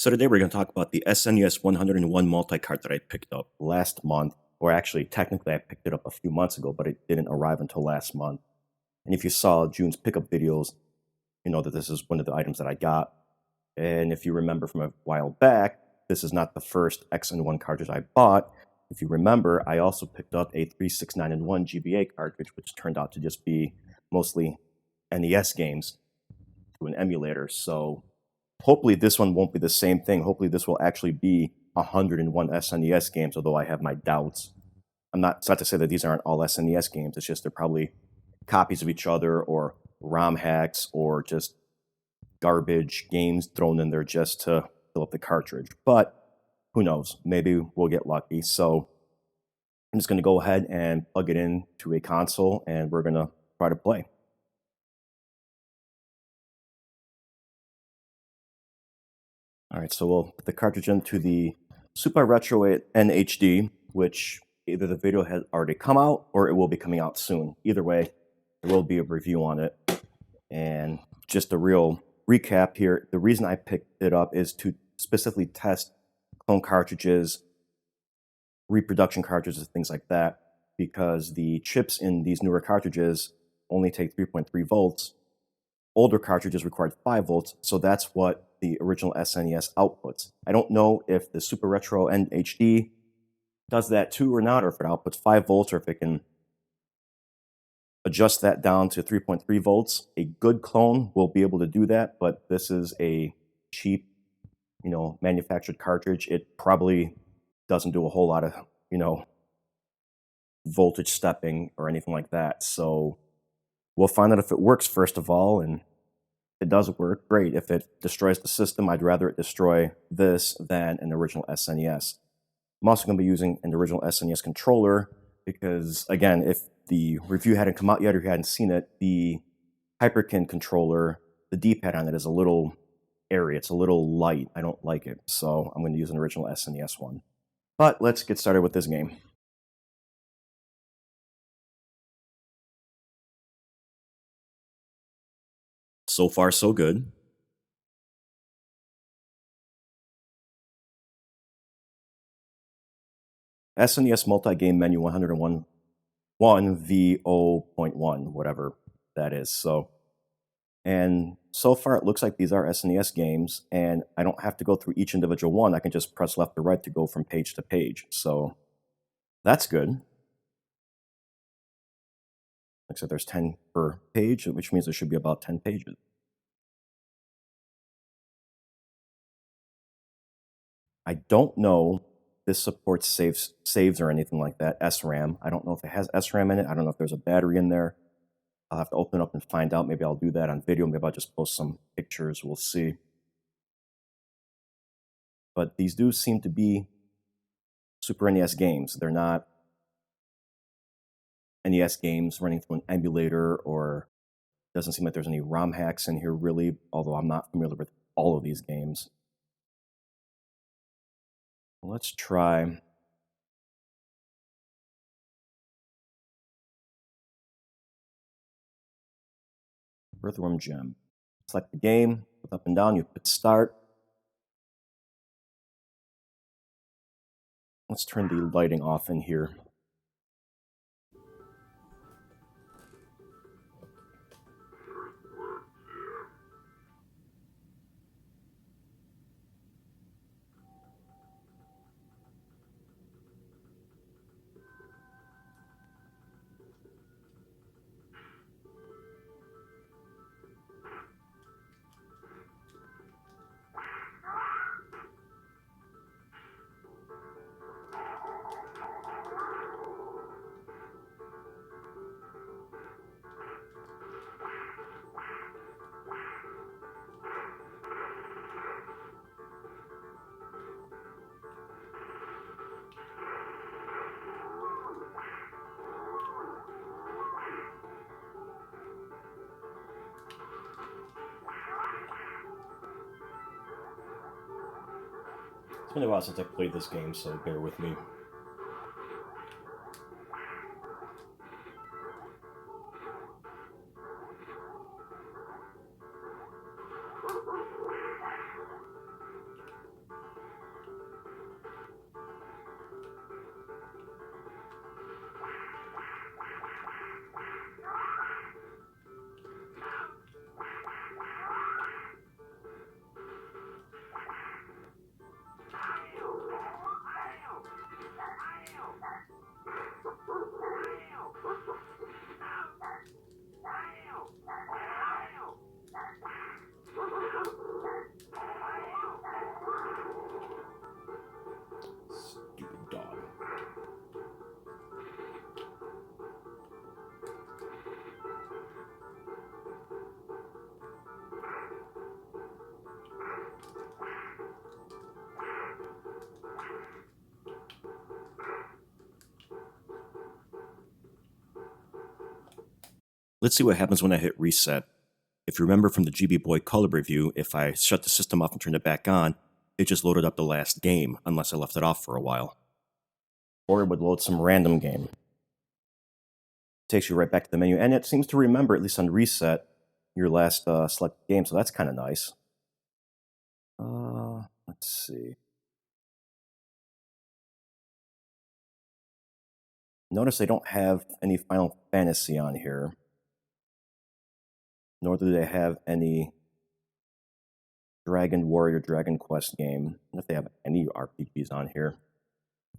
So today we're going to talk about the SNES 101 multi-cart that I picked up last month, or actually technically I picked it up a few months ago, but it didn't arrive until last month. And if you saw June's pickup videos, you know that this is one of the items that I got. And if you remember from a while back, this is not the first XN1 cartridge I bought. If you remember, I also picked up a 369-in-1 GBA cartridge, which turned out to just be mostly NES games to an emulator. So hopefully this one won't be the same thing. Hopefully this will actually be 101 SNES games, although I have my doubts. It's not to say that these aren't all SNES games. It's just they're probably copies of each other or ROM hacks or just garbage games thrown in there just to fill up the cartridge. But who knows? Maybe we'll get lucky. So I'm just going to go ahead and plug it into a console and we're going to try to play. All right, so we'll put the cartridge into the SupaRetroN HD, which either the video has already come out or it will be coming out soon. Either way, there will be a review on it. And just a real recap here, the reason I picked it up is to specifically test clone cartridges, reproduction cartridges, things like that, because the chips in these newer cartridges only take 3.3 volts. Older cartridges required 5 volts, so that's what the original SNES outputs. I don't know if the SupaRetroN HD does that too or not, or if it outputs 5 volts, or if it can adjust that down to 3.3 volts. A good clone will be able to do that, but this is a cheap, manufactured cartridge. It probably doesn't do a whole lot of, voltage stepping or anything like that. So we'll find out if it works first of all, and if it does work, great. If it destroys the system, I'd rather it destroy this than an original SNES. I'm also going to be using an original SNES controller because, again, if the review hadn't come out yet or you hadn't seen it, the Hyperkin controller, the D-pad on it is a little airy. It's a little light. I don't like it. So I'm going to use an original SNES one. But let's get started with this game. So far, so good. SNES multi-game menu 101 1V0.1, whatever that is. And so far it looks like these are SNES games, and I don't have to go through each individual one. I can just press left or right to go from page to page. So that's good. Looks like there's 10 per page, which means there should be about 10 pages. I don't know if this supports saves or anything like that, SRAM. I don't know if it has SRAM in it. I don't know if there's a battery in there. I'll have to open it up and find out. Maybe I'll do that on video. Maybe I'll just post some pictures. We'll see. But these do seem to be Super NES games. They're not NES games running through an emulator, or doesn't seem like there's any ROM hacks in here really, although I'm not familiar with all of these games. Let's try Earthworm Jim. Select the game, with up and down, you hit start. Let's turn the lighting off in here. It's been a while since I played this game, so bear with me. Let's see what happens when I hit reset. If you remember from the GB Boy Color review, if I shut the system off and turned it back on, it just loaded up the last game, unless I left it off for a while. Or it would load some random game. Takes you right back to the menu, and it seems to remember, at least on reset, your last selected game, so that's kind of nice. Let's see. Notice they don't have any Final Fantasy on here, nor do they have any Dragon Warrior, Dragon Quest game, if they have any RPGs on here.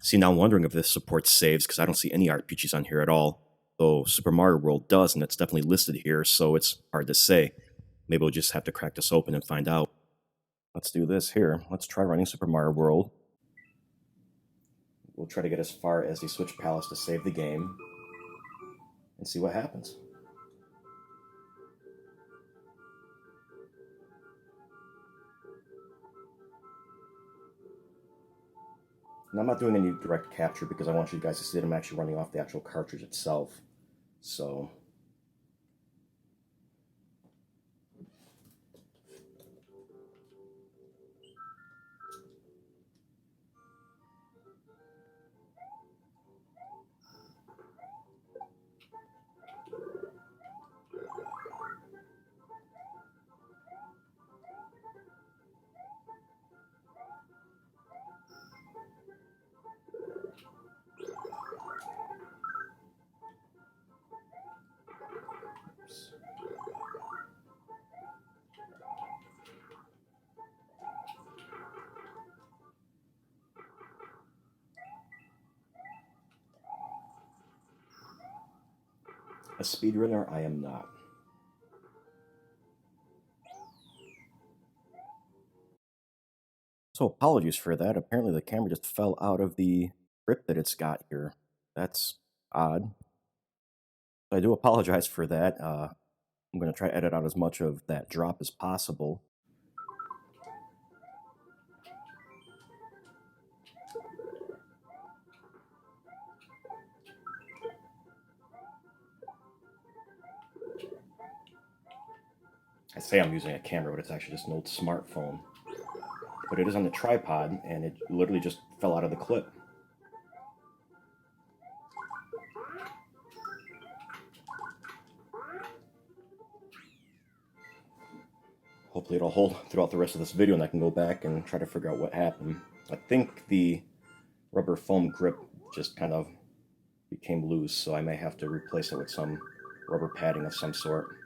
See, now I'm wondering if this supports saves, because I don't see any RPGs on here at all, though Super Mario World does, and it's definitely listed here, so it's hard to say. Maybe we'll just have to crack this open and find out. Let's do this here. Let's try running Super Mario World. We'll try to get as far as the Switch Palace to save the game, and see what happens. And I'm not doing any direct capture because I want you guys to see that I'm actually running off the actual cartridge itself. So a speedrunner, I am not. So apologies for that. Apparently the camera just fell out of the grip that it's got here. That's odd. I do apologize for that. I'm going to try to edit out as much of that drop as possible. I say I'm using a camera, but it's actually just an old smartphone. But it is on the tripod, and it literally just fell out of the clip. Hopefully it'll hold throughout the rest of this video, and I can go back and try to figure out what happened. I think the rubber foam grip just kind of became loose, so I may have to replace it with some rubber padding of some sort.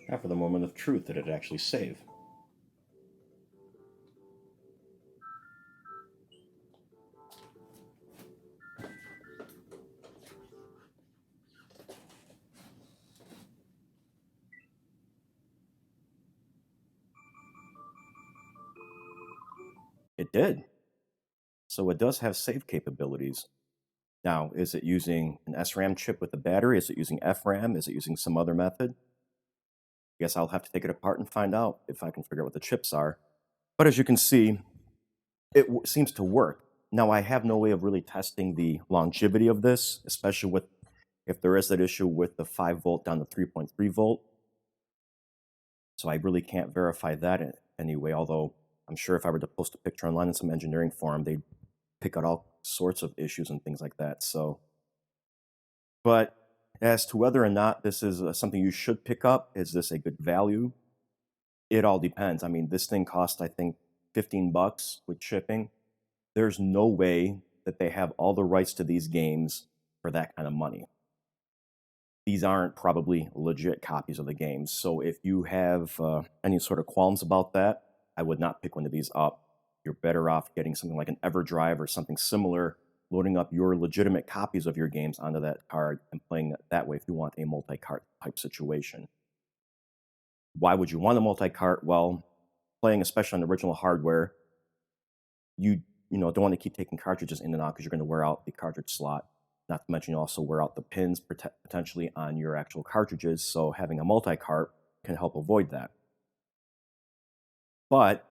Now for the moment of truth, did it actually save? It did. So it does have save capabilities. Now, is it using an SRAM chip with a battery? Is it using FRAM? Is it using some other method? I guess I'll have to take it apart and find out if I can figure out what the chips are. But as you can see, it seems to work. Now, I have no way of really testing the longevity of this, especially with if there is that issue with the 5 volt down to 3.3 volt. So I really can't verify that in any way, although I'm sure if I were to post a picture online in some engineering forum, they'd pick out all sorts of issues and things like that. So, but as to whether or not this is something you should pick up, is this a good value? It all depends. I mean, this thing cost, I think, 15 bucks with shipping. There's no way that they have all the rights to these games for that kind of money. These aren't probably legit copies of the games. So if you have any sort of qualms about that, I would not pick one of these up. You're better off getting something like an EverDrive or something similar, loading up your legitimate copies of your games onto that card and playing it that way if you want a multi-cart type situation. Why would you want a multi-cart? Well, playing especially on the original hardware, you don't want to keep taking cartridges in and out because you're going to wear out the cartridge slot. Not to mention you also wear out the pins potentially on your actual cartridges, so having a multi-cart can help avoid that. But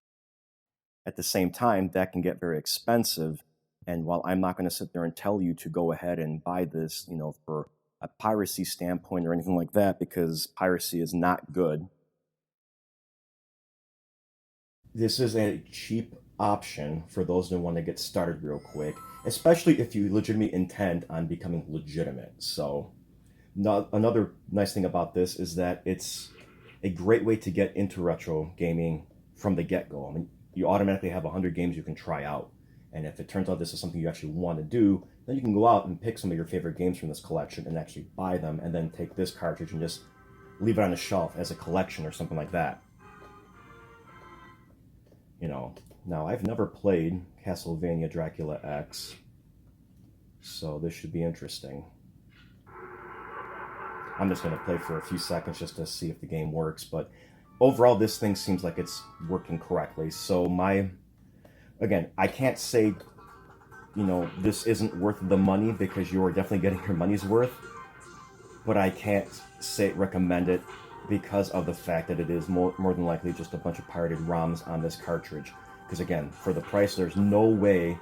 at the same time, that can get very expensive. And while I'm not going to sit there and tell you to go ahead and buy this, for a piracy standpoint or anything like that, because piracy is not good, this is a cheap option for those that want to get started real quick, especially if you legitimately intend on becoming legitimate. So another nice thing about this is that it's a great way to get into retro gaming from the get-go. I mean, you automatically have 100 games you can try out. And if it turns out this is something you actually want to do, then you can go out and pick some of your favorite games from this collection and actually buy them, and then take this cartridge and just leave it on the shelf as a collection or something like that. Now I've never played Castlevania Dracula X, so this should be interesting. I'm just going to play for a few seconds just to see if the game works, but overall this thing seems like it's working correctly. So again, I can't say, this isn't worth the money, because you are definitely getting your money's worth, but I can't recommend it because of the fact that it is more than likely just a bunch of pirated ROMs on this cartridge. Because again, for the price, there's no way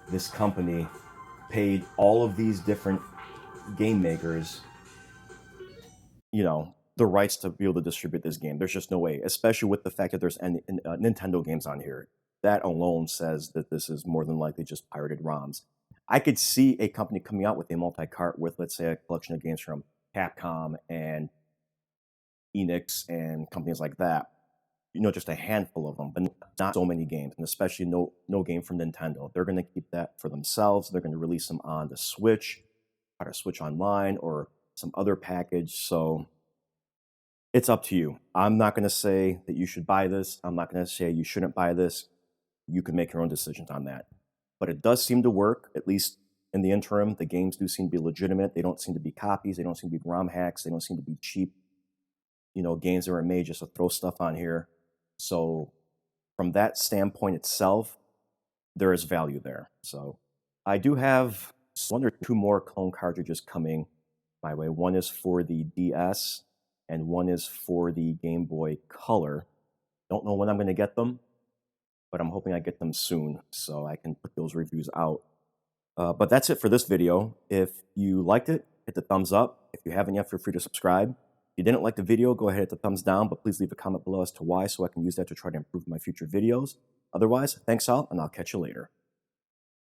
this company paid all of these different game makers, the rights to be able to distribute this game. There's just no way, especially with the fact that there's Nintendo games on here. That alone says that this is more than likely just pirated ROMs. I could see a company coming out with a multi-cart with, let's say, a collection of games from Capcom and Enix and companies like that. Just a handful of them, but not so many games, and especially no game from Nintendo. They're going to keep that for themselves. They're going to release them on the Switch, or Switch Online, or some other package. So it's up to you. I'm not going to say that you should buy this. I'm not going to say you shouldn't buy this. You can make your own decisions on that. But it does seem to work, at least in the interim. The games do seem to be legitimate. They don't seem to be copies. They don't seem to be ROM hacks. They don't seem to be cheap, games that were made just to throw stuff on here. So from that standpoint itself, there is value there. So I do have 1 or 2 more clone cartridges coming my way. One is for the DS and one is for the Game Boy Color. Don't know when I'm going to get them, but I'm hoping I get them soon so I can put those reviews out. But that's it for this video. If you liked it, hit the thumbs up. If you haven't yet, feel free to subscribe. If you didn't like the video, go ahead and hit the thumbs down, but please leave a comment below as to why so I can use that to try to improve my future videos. Otherwise, thanks all, and I'll catch you later.